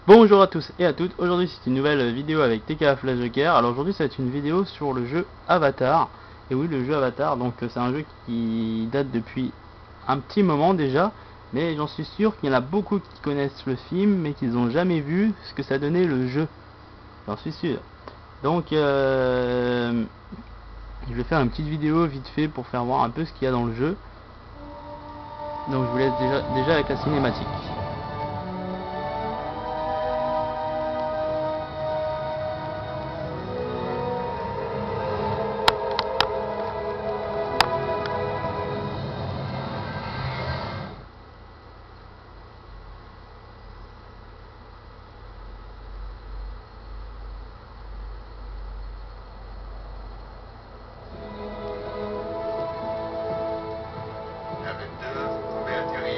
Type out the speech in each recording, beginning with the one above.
Bonjour à tous et à toutes, aujourd'hui c'est une nouvelle vidéo avec TK Flash Joker. Alors aujourd'hui c'est une vidéo sur le jeu Avatar. Et oui, le jeu Avatar, donc c'est un jeu qui date depuis un petit moment déjà, mais j'en suis sûr qu'il y en a beaucoup qui connaissent le film mais qu'ils n'ont jamais vu ce que ça donnait le jeu. J'en suis sûr. Donc je vais faire une petite vidéo vite fait pour faire voir un peu ce qu'il y a dans le jeu. Donc je vous laisse déjà avec la cinématique.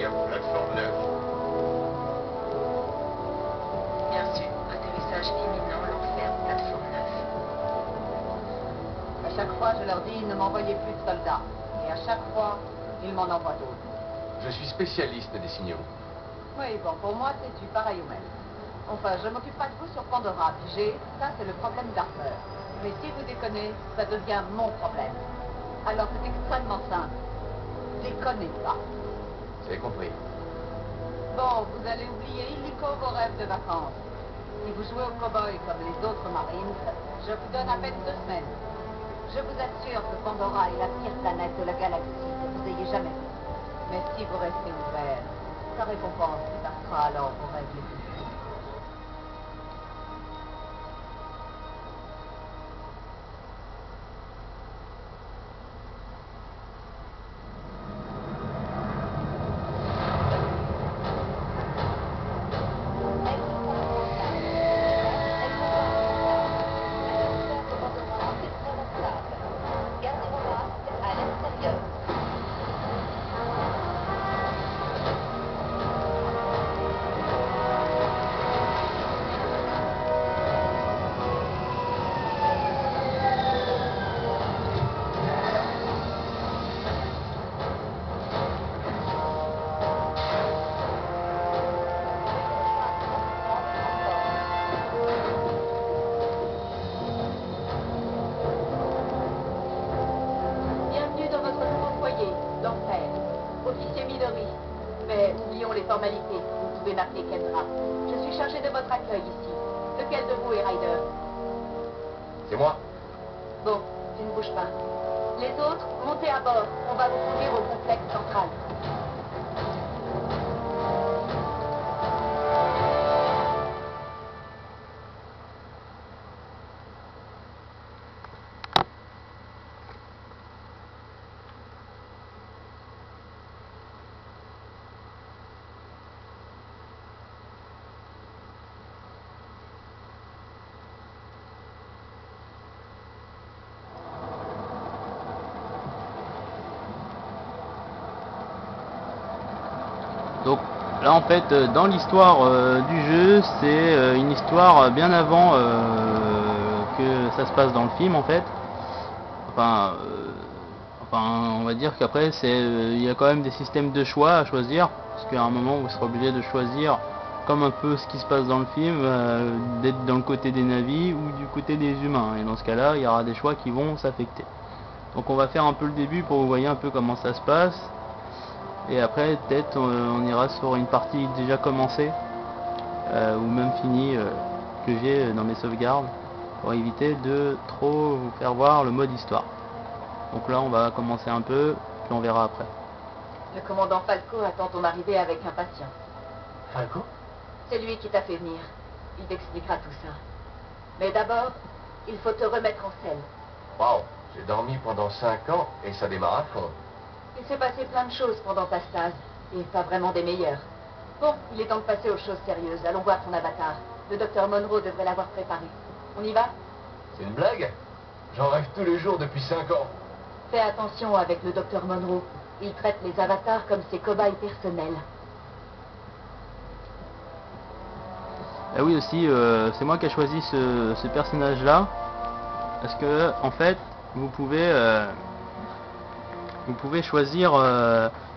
Plateforme 9. Bien sûr, atterrissage imminent, l'enfer, plateforme 9. À chaque fois, je leur dis, ne m'envoyez plus de soldats. Et à chaque fois, ils m'en envoient d'autres. Je suis spécialiste des signaux. Oui, bon, pour moi, c'est du pareil au même. Enfin, je m'occupe pas de vous sur Pandora. Pigé, ça, c'est le problème d'Harper. Mais si vous déconnez, ça devient mon problème. Alors, c'est extrêmement simple. Déconnez pas. J'ai compris. Bon, vous allez oublier illico vos rêves de vacances. Si vous jouez au cow-boy comme les autres Marines, je vous donne à peine 2 semaines. Je vous assure que Pandora est la pire planète de la galaxie que vous ayez jamais vue. Mais si vous restez ouvert, sa récompense dépassera alors vos rêves les plus fous. Officier Midori. Mais oublions les formalités. Vous pouvez m'appeler Kendra. Je suis chargé de votre accueil ici. Lequel de vous est Ryder? C'est moi. Bon, tu ne bouges pas. Les autres, montez à bord. On va vous conduire au complexe central. Donc là en fait dans l'histoire du jeu c'est une histoire bien avant que ça se passe dans le film en fait. Enfin on va dire qu'après il y a quand même des systèmes de choix à choisir, parce qu'à un moment vous serez obligé de choisir comme un peu ce qui se passe dans le film, d'être dans le côté des navis ou du côté des humains, et dans ce cas là il y aura des choix qui vont s'affecter. Donc on va faire un peu le début pour que vous voyez un peu comment ça se passe. Et après peut-être on ira sur une partie déjà commencée ou même finie que j'ai dans mes sauvegardes, pour éviter de trop vous faire voir le mode histoire. Donc là on va commencer un peu, puis on verra après. Le commandant Falco attend ton arrivée avec impatience. Falco? C'est lui qui t'a fait venir. Il t'expliquera tout ça. Mais d'abord, il faut te remettre en selle. Wow, j'ai dormi pendant 5 ans et ça démarre à fond. Il s'est passé plein de choses pendant ta stase, et pas vraiment des meilleures. Bon, il est temps de passer aux choses sérieuses. Allons voir ton avatar. Le docteur Monroe devrait l'avoir préparé. On y va? C'est une blague? J'en rêve tous les jours depuis 5 ans. Fais attention avec le docteur Monroe. Il traite les avatars comme ses cobayes personnels. Ah oui aussi, c'est moi qui ai choisi ce personnage là, parce que en fait vous pouvez choisir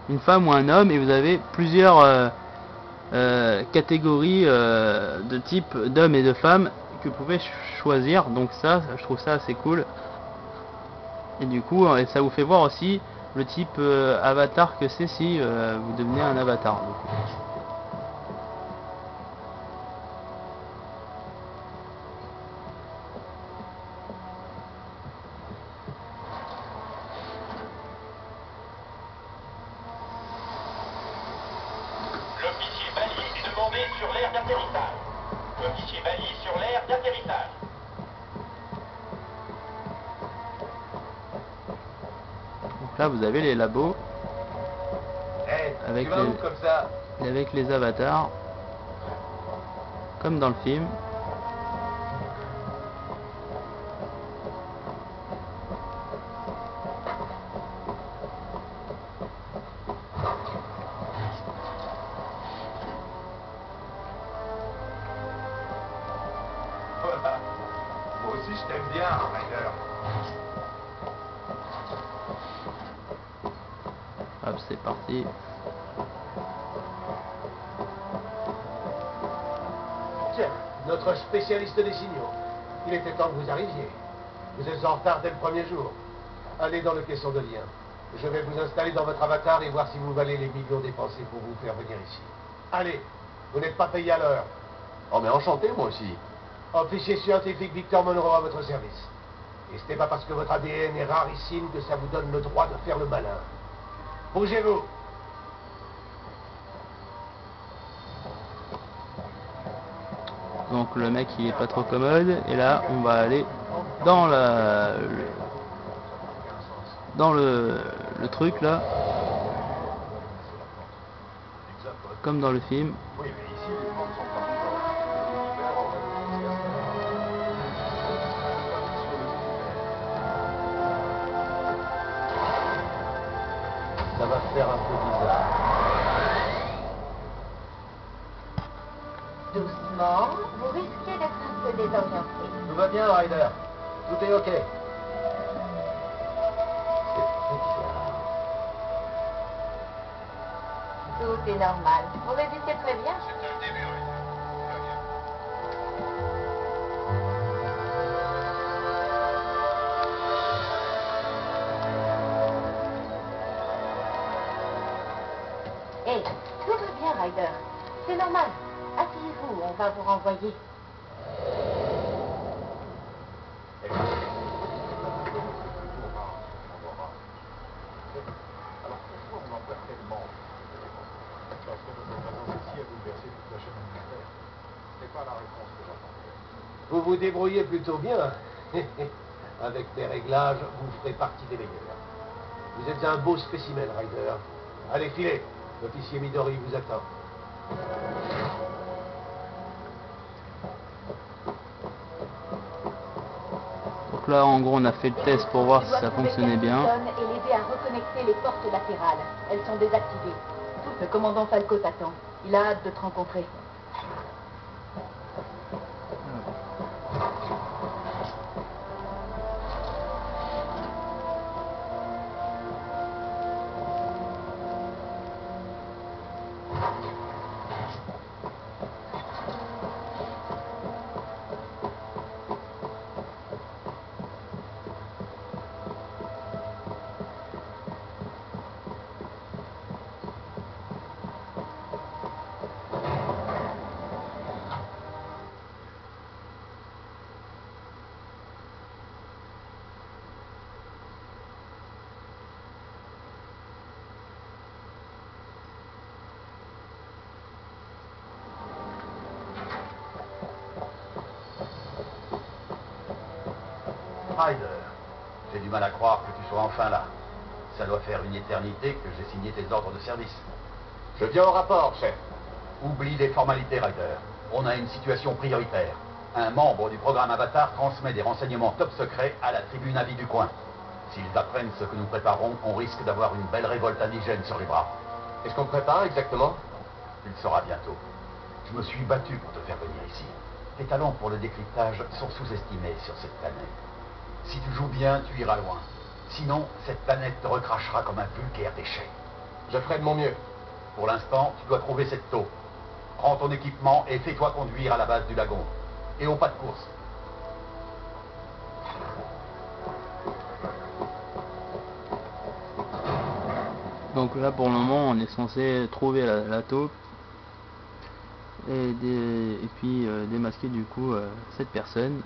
une femme ou un homme, et vous avez plusieurs catégories de type d'hommes et de femmes que vous pouvez choisir. Donc ça, je trouve ça assez cool. Et du coup, ça vous fait voir aussi le type avatar que c'est si vous devenez un avatar. Du coup. L'officier Bali est demandé sur l'aire d'atterrissage. L'officier Bali sur l'aire d'atterrissage. Donc là, vous avez les labos Hey, avec tu vas où comme ça? les avatars, comme dans le film. Voilà. Moi aussi je t'aime bien, Ryder. Hop, c'est parti. Tiens, notre spécialiste des signaux. Il était temps que vous arriviez. Vous êtes en retard dès le premier jour. Allez dans le caisson de lien. Je vais vous installer dans votre avatar et voir si vous valez les millions dépensés pour vous faire venir ici. Allez, vous n'êtes pas payé à l'heure. Oh mais enchanté moi aussi. Officier scientifique Victor Monroe à votre service. Et ce n'est pas parce que votre ADN est rarissime que ça vous donne le droit de faire le malin. Bougez-vous. Donc le mec il est pas trop commode et là on va aller dans le truc là, comme dans le film. Oui, mais ici les bandes sont pas encore. Ça va faire un peu bizarre. Doucement, vous risquez d'être un peu désorienté. Tout va bien, Ryder. Tout est OK. C'est très bizarre. Tout est normal. Vous résistez très bien. C'est un début, Ryder. Très bien. Hé, tout va bien, Ryder. C'est normal. Asseyez-vous, on va vous renvoyer. Alors pourquoi on en perd tellement? Parce que notre présence ici a bouleversé toute la chaîne alimentaire. Ce n'est pas la réponse que j'attendais. Vous vous débrouillez plutôt bien. Avec mes réglages, vous ferez partie des meilleurs. Vous êtes un beau spécimen, Ryder. Allez, filez. L'officier Midori vous attend. Donc là en gros on a fait le test pour voir si ça fonctionnait bien. Et l'aider à reconnecter les portes latérales. Elles sont désactivées. Le commandant Falco t'attend. Il a hâte de te rencontrer. Ryder, j'ai du mal à croire que tu sois enfin là. Ça doit faire une éternité que j'ai signé tes ordres de service. Je viens au rapport, chef. Oublie les formalités, Ryder. On a une situation prioritaire. Un membre du programme Avatar transmet des renseignements top secrets à la tribune avis du coin. S'ils apprennent ce que nous préparons, on risque d'avoir une belle révolte indigène sur les bras. Qu'est-ce qu'on prépare exactement? Tu le sauras bientôt. Je me suis battu pour te faire venir ici. Tes talents pour le décryptage sont sous-estimés sur cette planète. Si tu joues bien, tu iras loin. Sinon, cette planète te recrachera comme un vulgaire déchet. Je ferai de mon mieux. Pour l'instant, tu dois trouver cette taupe. Prends ton équipement et fais-toi conduire à la base du lagon. Et au pas de course. Donc là pour le moment on est censé trouver la taupe et puis démasquer du coup cette personne.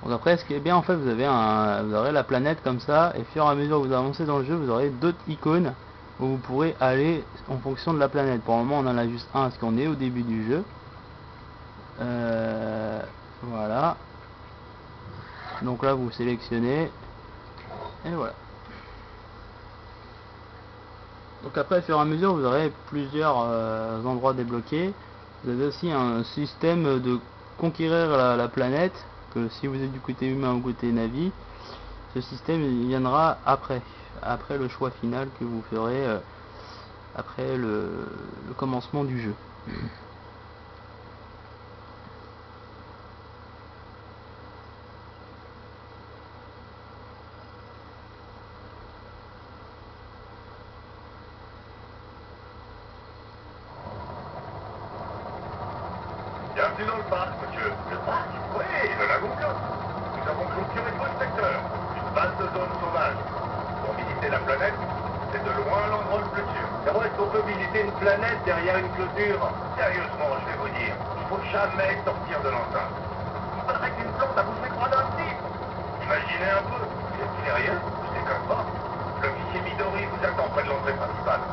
Donc après, ce qui est bien en fait, vous aurez la planète comme ça, et au fur et à mesure que vous avancez dans le jeu, vous aurez d'autres icônes où vous pourrez aller en fonction de la planète. Pour le moment, on en a juste un parce qu'on est au début du jeu. Voilà. Donc là, vous sélectionnez, et voilà. Donc après, au fur et à mesure, vous aurez plusieurs endroits débloqués. Vous avez aussi un système de conquérir la planète. Que si vous êtes du côté humain ou côté Navi, ce système il viendra après le choix final que vous ferez après le commencement du jeu. Bienvenue dans le parc, monsieur. Le parc? Oui, le lagon bleu. Nous avons clôturé tout le secteur. Une vaste zone sauvage. Pour visiter la planète, c'est de loin l'endroit le plus sûr. C'est vrai qu'on peut visiter une planète derrière une clôture? Sérieusement, je vais vous dire, il faut jamais sortir de l'enceinte. Il faudrait qu'une plante a bouffé croix d'un type. Imaginez un peu. Vous êtes sérieux? Je déconne pas. L'officier Midori vous attend près de l'entrée principale.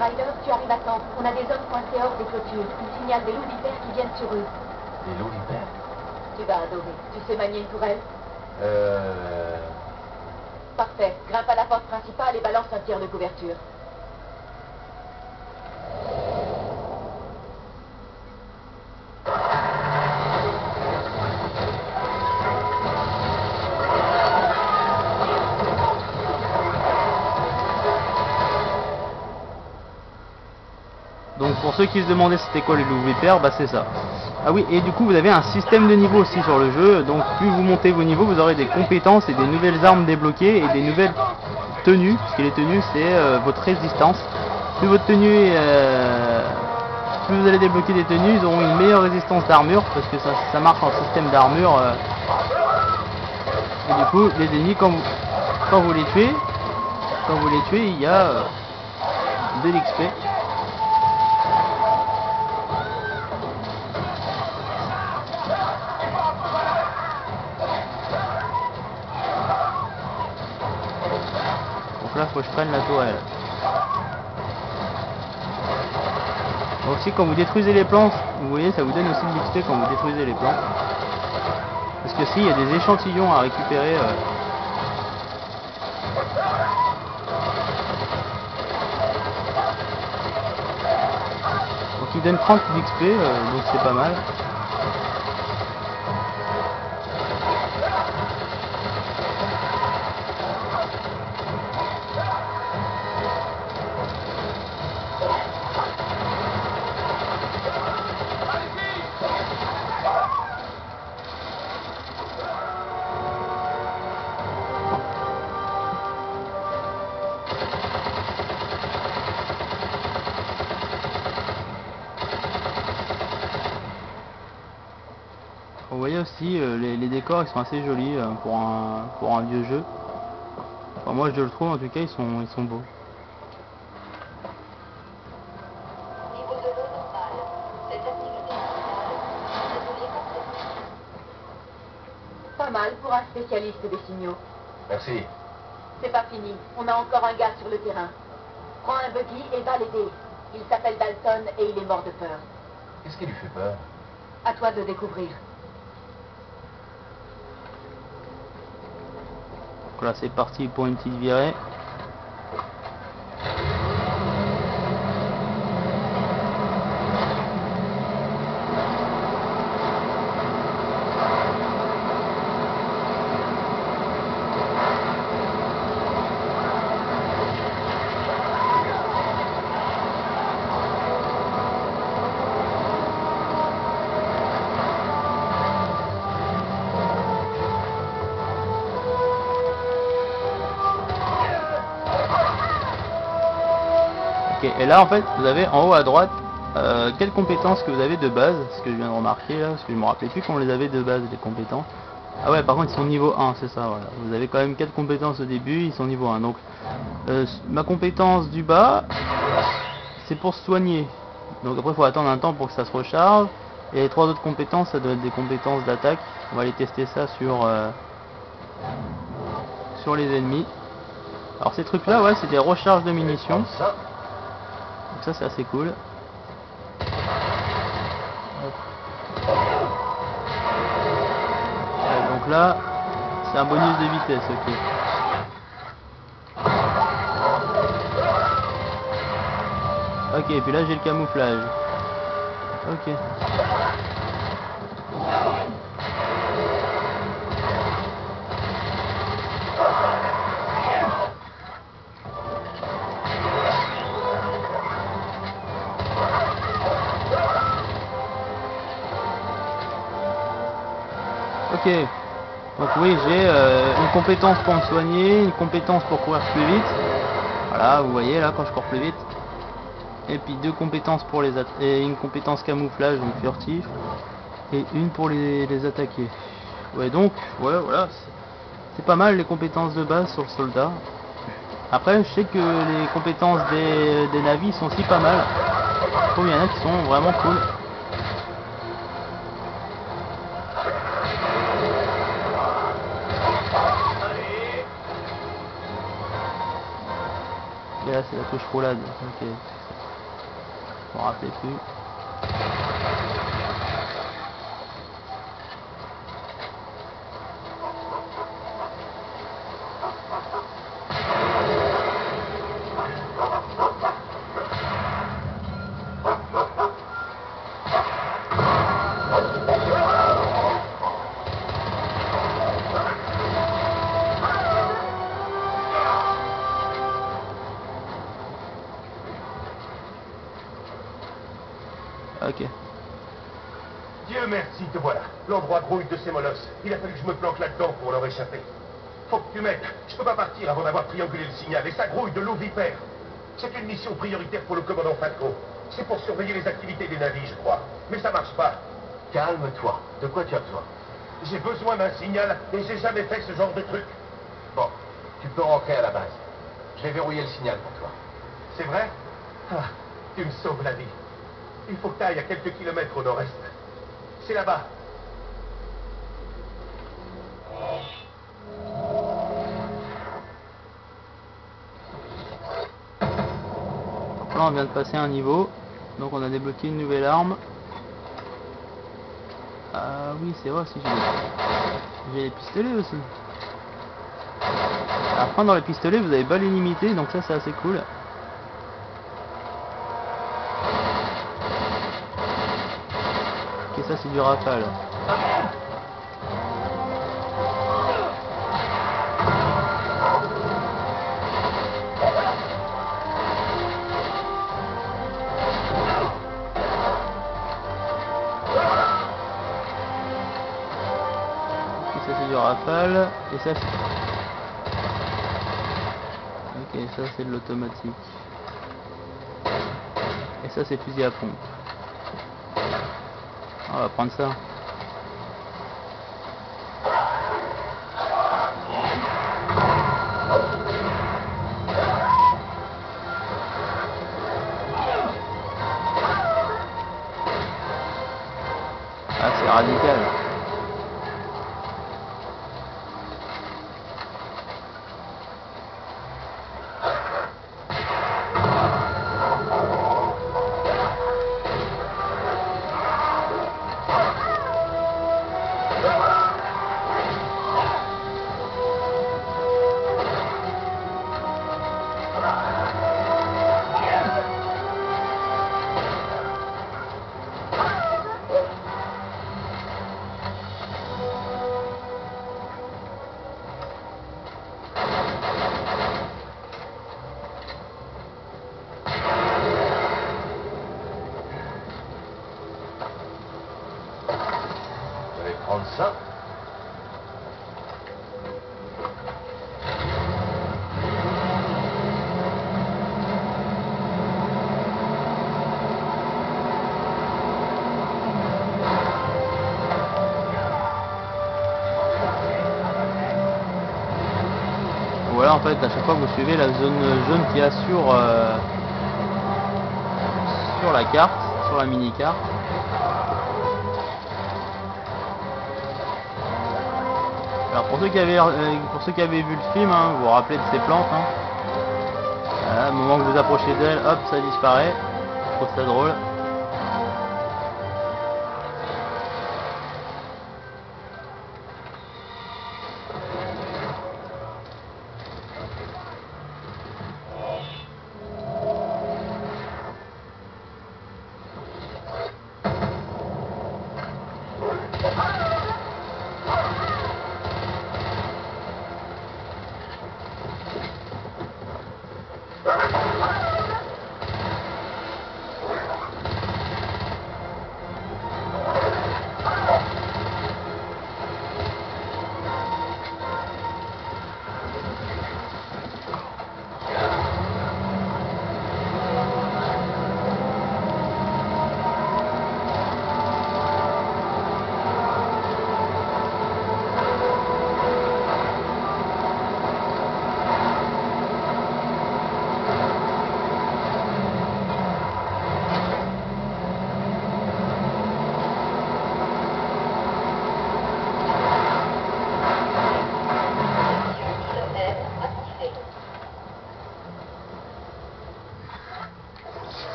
Ryder, tu arrives à temps. On a des hommes coincés hors des clôtures. Ils signalent des loups vipères qui viennent sur eux. Des loups vipères? Tu vas adorer. Tu sais manier une tourelle? Parfait. Grimpe à la porte principale et balance un tir de couverture. Donc pour ceux qui se demandaient c'était quoi les loups vipères, bah c'est ça. Ah oui, et du coup vous avez un système de niveau aussi sur le jeu, donc plus vous montez vos niveaux, vous aurez des compétences et des nouvelles armes débloquées et des nouvelles tenues, parce que les tenues c'est votre résistance. Plus votre tenue plus vous allez débloquer des tenues, ils auront une meilleure résistance d'armure, parce que ça marche en système d'armure. Et du coup les ennemis quand vous les tuez, il y a de l'XP. Là faut que je prenne la tourelle. Aussi quand vous détruisez les plans, vous voyez ça vous donne aussi de l'XP quand vous détruisez les plans. Parce que si il y a des échantillons à récupérer. Donc il donne 30 d'XP, donc c'est pas mal. Vous voyez aussi les décors ils sont assez jolis pour un vieux jeu. Enfin, moi je le trouve en tout cas ils sont beaux. Niveau de l'eau normal. Cette activité Pas mal pour un spécialiste des signaux. Merci. C'est pas fini. On a encore un gars sur le terrain. Prends un buggy et va l'aider. Il s'appelle Dalton et il est mort de peur. Qu'est-ce qui lui fait peur? À toi de découvrir. Donc là c'est parti pour une petite virée. Ok, et là en fait vous avez en haut à droite quelles compétences que vous avez de base, ce que je viens de remarquer là, parce que je me rappelais plus qu'on les avait de base les compétences. Ah ouais, par contre ils sont niveau 1, c'est ça, voilà. Vous avez quand même 4 compétences au début, ils sont niveau 1. Donc ma compétence du bas, c'est pour se soigner. Donc après il faut attendre un temps pour que ça se recharge. Et les 3 autres compétences, ça doit être des compétences d'attaque. On va aller tester ça sur les ennemis. Alors ces trucs là, ouais, c'est des recharges de munitions. Donc ça c'est assez cool. Ouais, donc là, c'est un bonus de vitesse, ok. Ok, et puis là j'ai le camouflage. Ok. Ok, donc oui, j'ai une compétence pour me soigner, une compétence pour courir plus vite. Voilà, vous voyez là quand je cours plus vite. Et puis 2 compétences pour les et une compétence camouflage, donc furtif, et une pour les attaquer. Ouais, donc ouais, voilà, c'est pas mal les compétences de base sur le soldat. Après, je sais que les compétences des navis sont aussi pas mal. Je trouve qu'il y en a qui sont vraiment cool. Et là c'est la touche roulade, ok. Je m'en rappelais plus. Ok. Dieu merci, te voilà. L'endroit grouille de ces molosses. Il a fallu que je me planque là-dedans pour leur échapper. Faut que tu m'aides. Je peux pas partir avant d'avoir triangulé le signal. Et ça grouille de loup vipère. C'est une mission prioritaire pour le commandant Fatco. C'est pour surveiller les activités des navires, je crois. Mais ça marche pas. Calme-toi. De quoi tu as besoin? J'ai besoin d'un signal et j'ai jamais fait ce genre de truc. Bon, tu peux rentrer à la base. Je vais verrouiller le signal pour toi. C'est vrai? Ah, tu me sauves la vie. Il faut que tu ailles à quelques kilomètres au nord-est. C'est là-bas. Donc là on vient de passer un niveau. Donc on a débloqué une nouvelle arme. Ah oui c'est vrai aussi, j'ai les pistolets aussi. Après dans les pistolets vous avez balles illimitées, donc ça c'est assez cool. Ok, ça c'est du rafale. Ça c'est du rafale et ça c'est... Ok, ça c'est de l'automatique. Et ça c'est fusil à pompe. On va prendre ça. Ah c'est radical. prendre ça. Voilà, en fait, à chaque fois vous suivez la zone jaune qu'il y a sur la carte, sur la mini-carte. Alors pour ceux qui avaient vu le film, hein, vous vous rappelez de ces plantes. Hein. Voilà, au moment que vous approchez d'elle, hop, ça disparaît. Je trouve ça drôle.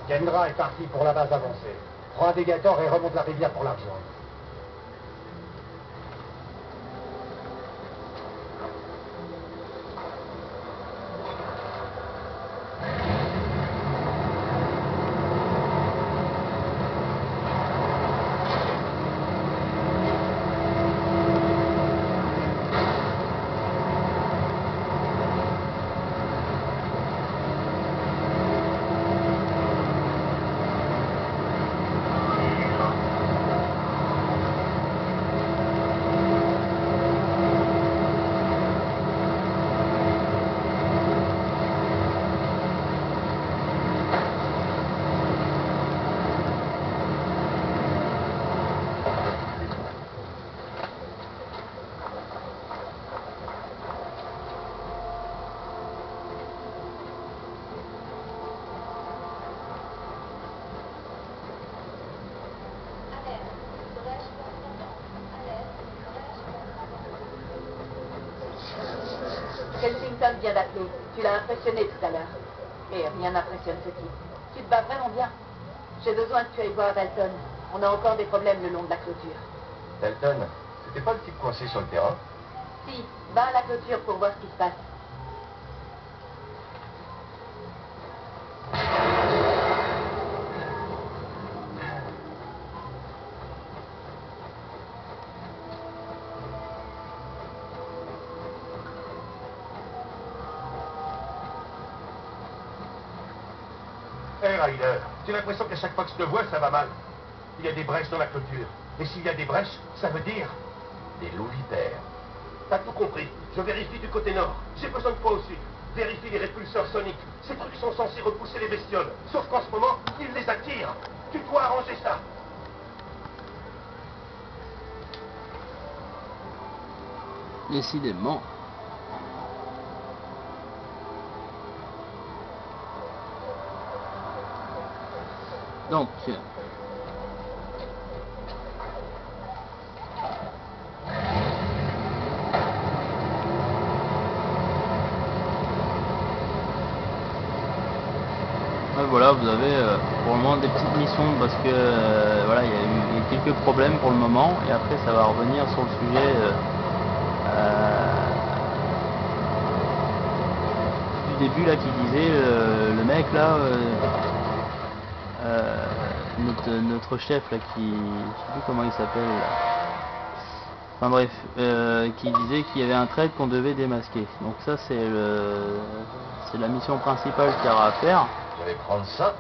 Kendra est parti pour la base avancée. Prends un dégator et remonte la rivière pour la rejoindre. Kensington vient d'appeler. Tu l'as impressionné tout à l'heure. Et rien n'impressionne ce type. Tu te bats vraiment bien. J'ai besoin que tu ailles voir Dalton. On a encore des problèmes le long de la clôture. Dalton, c'était pas le type coincé sur le terrain? Si, va à la clôture pour voir ce qui se passe. Hé, Ryder, j'ai l'impression qu'à chaque fois que je te vois, ça va mal. Il y a des brèches dans la clôture. Et s'il y a des brèches, ça veut dire... Des loups vipères. T'as tout compris. Je vérifie du côté nord. J'ai besoin de toi au sud. Vérifie les répulseurs soniques. Ces trucs sont censés repousser les bestioles. Sauf qu'en ce moment, ils les attirent. Tu dois arranger ça. Décidément. Donc, voilà, vous avez pour le moment des petites missions parce que voilà, il y a eu quelques problèmes pour le moment et après ça va revenir sur le sujet du début là qui disait le mec là notre chef là qui je sais plus comment il s'appelle là. Enfin bref, qui disait qu'il y avait un trade qu'on devait démasquer. Donc ça c'est la mission principale qu'il y aura à faire. Je vais prendre ça.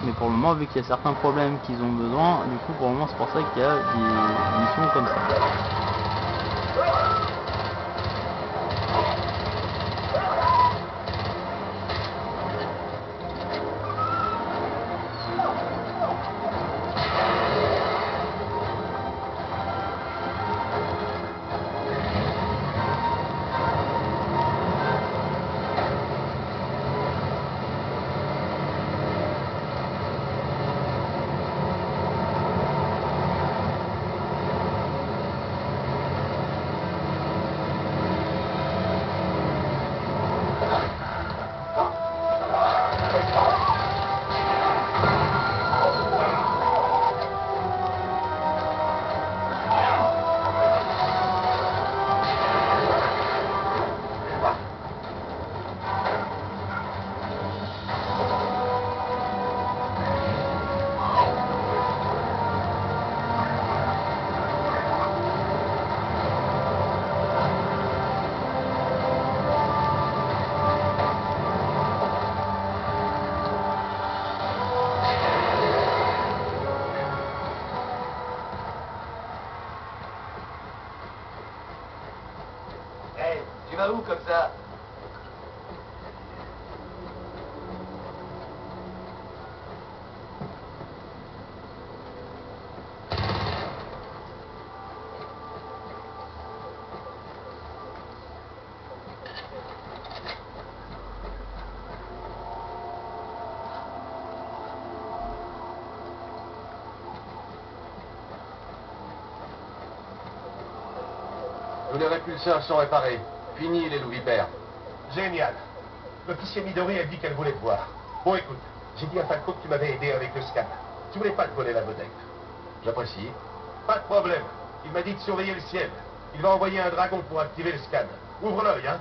mais pour le moment, vu qu'il y a certains problèmes qu'ils ont besoin, du coup pour le moment c'est pour ça qu'il y a des missions comme ça. Tu vas où comme ça? Tous les répulseurs sont réparés. Fini les loups-vipères. Génial. L'officier Midori a dit qu'elle voulait te voir. Bon, écoute, j'ai dit à Falco que tu m'avais aidé avec le scan. Tu voulais pas te voler la vedette. J'apprécie. Pas de problème. Il m'a dit de surveiller le ciel. Il va envoyer un dragon pour activer le scan. Ouvre l'œil, hein.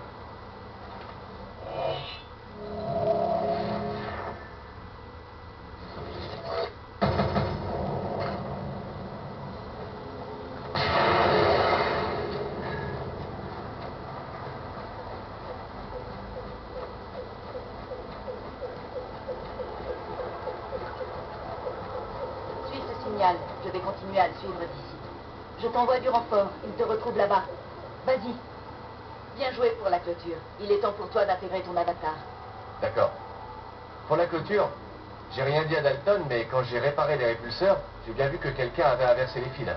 Je vais continuer à le suivre d'ici. Je t'envoie du renfort. Il te retrouve là-bas. Vas-y. Bien joué pour la clôture. Il est temps pour toi d'intégrer ton avatar. D'accord. Pour la clôture, j'ai rien dit à Dalton, mais quand j'ai réparé les répulseurs, j'ai bien vu que quelqu'un avait inversé les fils.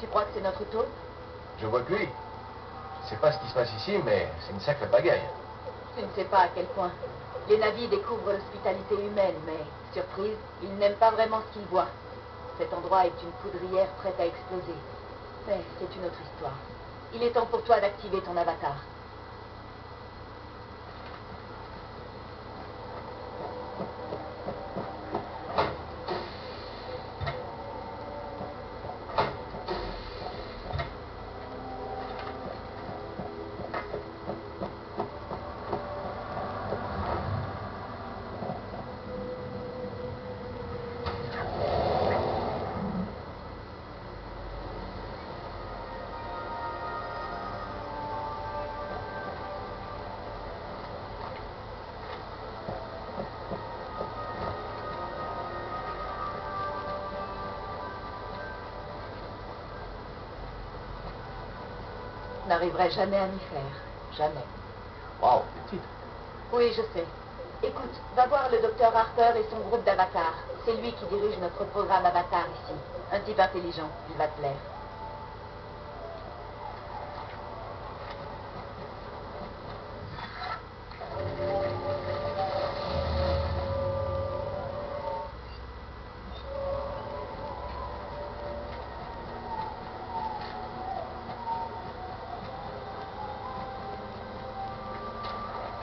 Tu crois que c'est notre taupe? Je vois que lui. Je sais pas ce qui se passe ici, mais c'est une sacrée pagaille. Tu ne sais pas à quel point. Les navires découvrent l'hospitalité humaine, mais, surprise, ils n'aiment pas vraiment ce qu'ils voient. Cet endroit est une poudrière prête à exploser. Mais c'est une autre histoire. Il est temps pour toi d'activer ton avatar. Je n'arriverai jamais à m'y faire. Jamais. Waouh, c'est petit. Oui, je sais. Écoute, va voir le docteur Harper et son groupe d'Avatar. C'est lui qui dirige notre programme Avatar ici. Un type intelligent. Il va te plaire.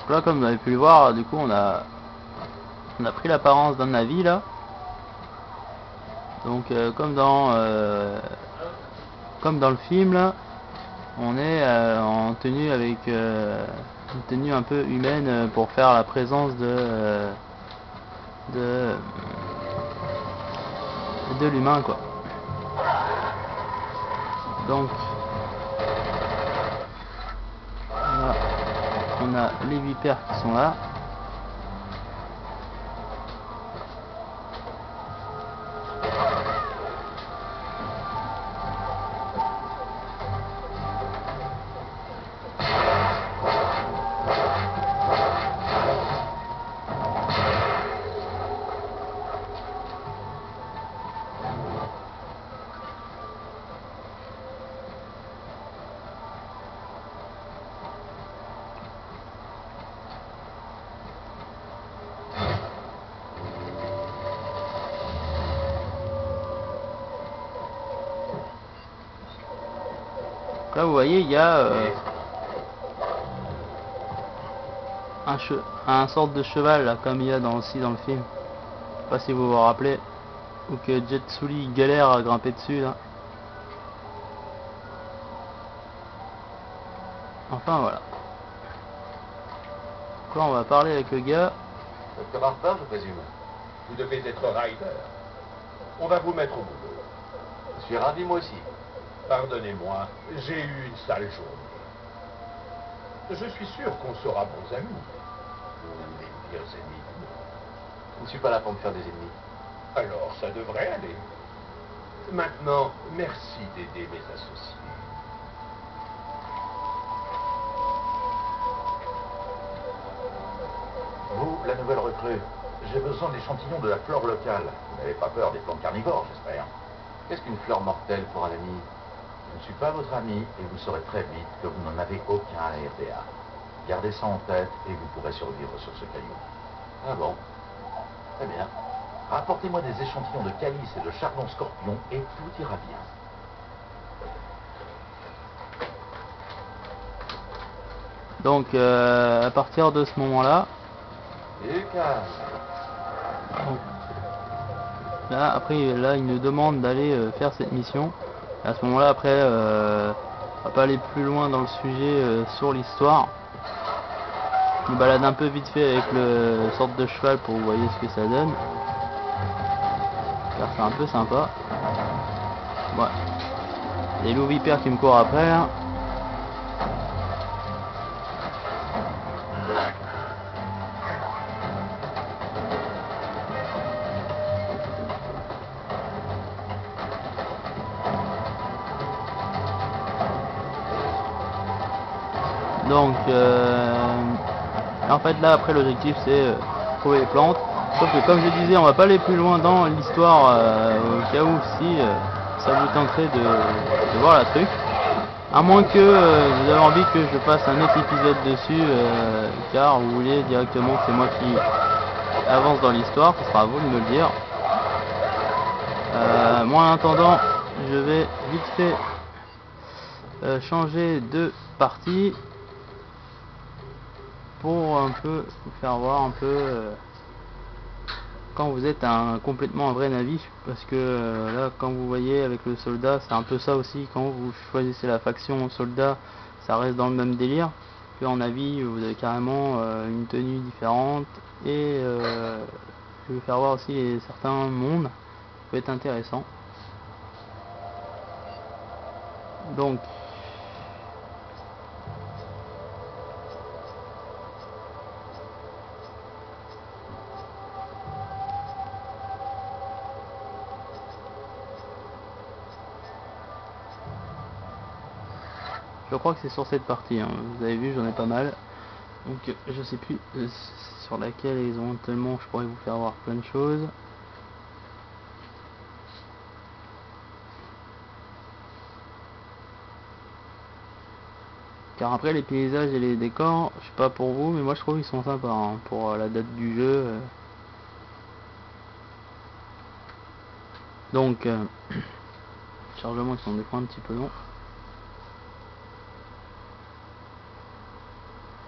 Là, comme vous avez pu le voir, du coup on a pris l'apparence d'un navire là. Donc comme dans le film là, on est en tenue avec une tenue un peu humaine pour faire la présence de l'humain quoi. Donc là, on a les vipères qui sont là. Là vous voyez il y a un sorte de cheval là, comme il y a aussi dans le film. Je sais pas si vous vous rappelez. Ou que Jet Sully galère à grimper dessus là. Enfin voilà. Donc là on va parler avec le gars. Docteur Harper, je présume. Vous devez être rider. On va vous mettre au boulot. Je suis ravi, moi aussi. Pardonnez-moi, j'ai eu une sale journée. Je suis sûr qu'on sera bons amis. Vous êtes des pires ennemis du monde. Je ne suis pas là pour me faire des ennemis. Alors, ça devrait aller. Maintenant, merci d'aider mes associés. Vous, la nouvelle recrue, j'ai besoin d'échantillons de la flore locale. Vous n'avez pas peur des plantes carnivores, j'espère. Qu'est-ce qu'une fleur mortelle pour un ami? Je ne suis pas votre ami et vous saurez très vite que vous n'en avez aucun à la RDA. Gardez ça en tête et vous pourrez survivre sur ce caillou. Ah bon? Très bien. Rapportez-moi des échantillons de calice et de chardon scorpion et tout ira bien. Donc à partir de ce moment-là, là après là il nous demande d'aller faire cette mission. Et à ce moment-là après on va pas aller plus loin dans le sujet sur l'histoire. Je me balade un peu vite fait avec le sorte de cheval pour vous voyez ce que ça donne. Car c'est un peu sympa. Ouais. Les loups vipères qui me courent après là. Donc en fait là après l'objectif c'est trouver les plantes, sauf que comme je disais on va pas aller plus loin dans l'histoire au cas où si ça vous tenterait de voir la truc, à moins que vous avez envie que je fasse un autre épisode dessus car vous voulez directement que c'est moi qui avance dans l'histoire, ce sera à vous de me le dire. Moi en attendant je vais vite fait changer de partie pour un peu vous faire voir un peu quand vous êtes complètement un vrai Navi, parce que là quand vous voyez avec le soldat c'est un peu ça aussi, quand vous choisissez la faction soldat ça reste dans le même délire, que en Navi vous avez carrément une tenue différente et je vais vous faire voir aussi certains mondes, ça peut être intéressant. Donc je crois que c'est sur cette partie, hein. Vous avez vu j'en ai pas mal, donc je sais plus sur laquelle ils ont tellement je pourrais vous faire voir plein de choses. Car après les paysages et les décors, je sais pas pour vous mais moi je trouve qu'ils sont sympas hein, pour la date du jeu. Donc chargements qui sont des fois un petit peu longs.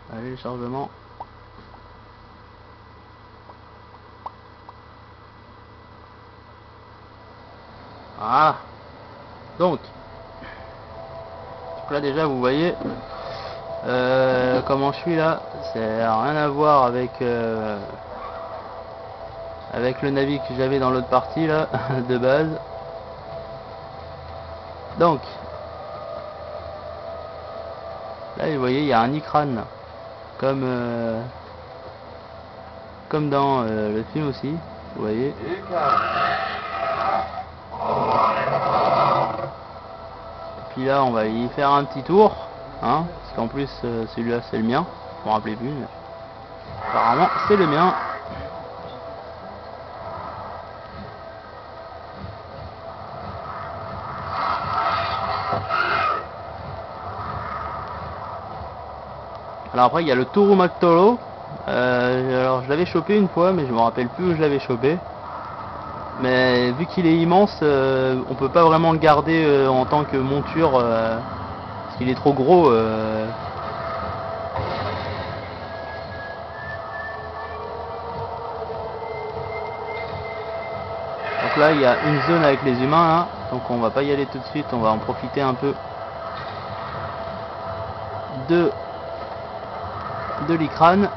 Allez le chargement. Voilà. Donc là déjà vous voyez comment je suis là, c'est rien à voir avec le Navi que j'avais dans l'autre partie là de base. Donc là vous voyez il y a un Ikran comme dans le film aussi, vous voyez. Et puis là on va y faire un petit tour hein, parce qu'en plus celui-là c'est le mien, je me rappelais plus mais apparemment c'est le mien. Alors après il y a le Turu Magtolo, alors je l'avais chopé une fois mais je me rappelle plus où je l'avais chopé. Mais vu qu'il est immense, on peut pas vraiment le garder en tant que monture Il est trop gros. Donc là il y a une zone avec les humains là, donc on va pas y aller tout de suite, on va en profiter un peu de l'Ikran.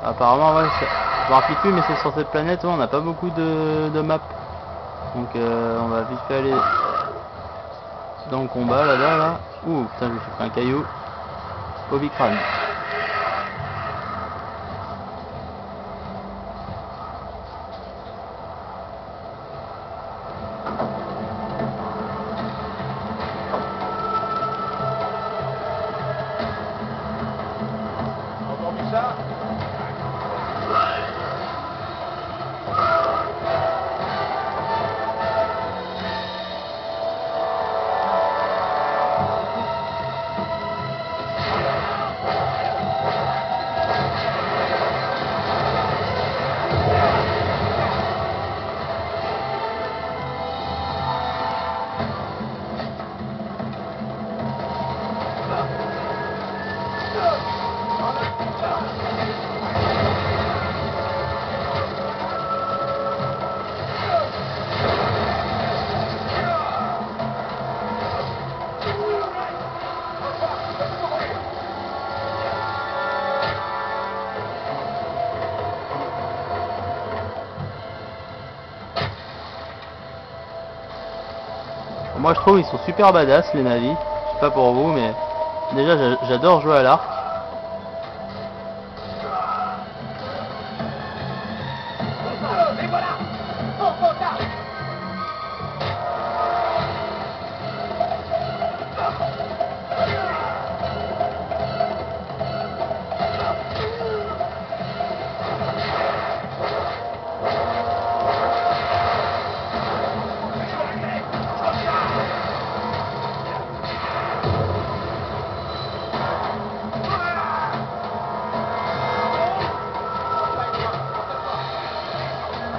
Apparemment ouais, je me rappelle plus, mais c'est sur cette planète, ouais, on n'a pas beaucoup de maps. Donc on va vite fait aller dans le combat là-bas là. Ouh putain, je me suis pris un caillou. Obi-Crane. Entendu ça? Moi je trouve ils sont super badass les navis. Je sais pas pour vous, mais déjà j'adore jouer à l'arc.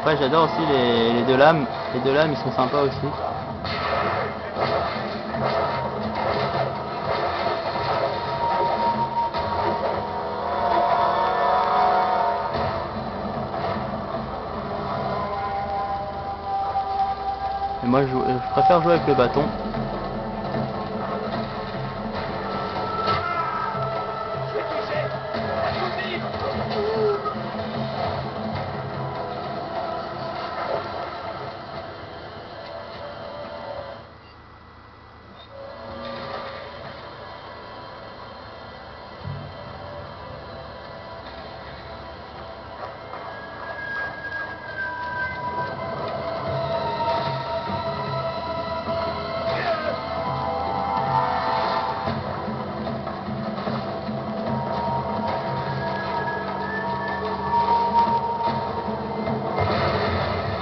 Après j'adore aussi les deux lames. Les deux lames ils sont sympas aussi. Et moi je préfère jouer avec le bâton.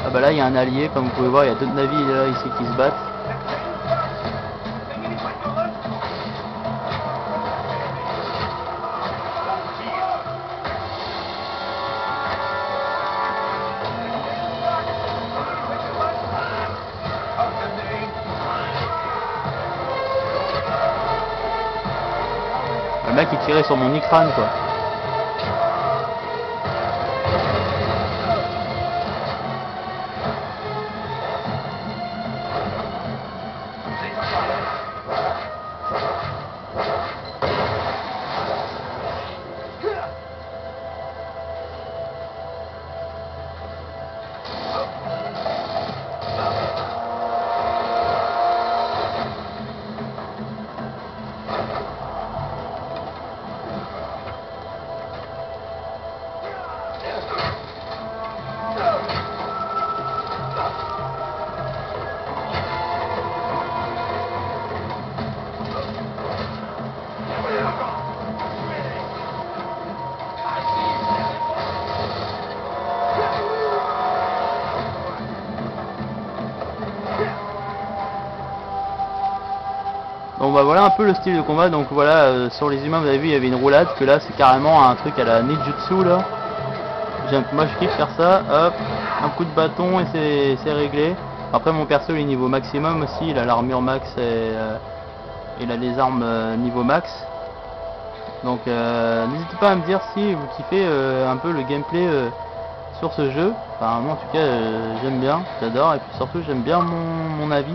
Ah bah là il y a un allié, comme vous pouvez voir, il y a d'autres navires là ici qui se battent. Le mec il tirait sur mon Ikran quoi. bah voilà un peu le style de combat. Donc voilà, sur les humains vous avez vu il y avait une roulade, que là c'est carrément un truc à la ninjutsu là. Moi je kiffe faire ça, hop, un coup de bâton et c'est réglé. Après mon perso il est niveau maximum aussi, il a l'armure max et il a les armes niveau max. Donc n'hésitez pas à me dire si vous kiffez un peu le gameplay sur ce jeu. Enfin moi en tout cas j'aime bien, j'adore, et puis surtout j'aime bien mon avis.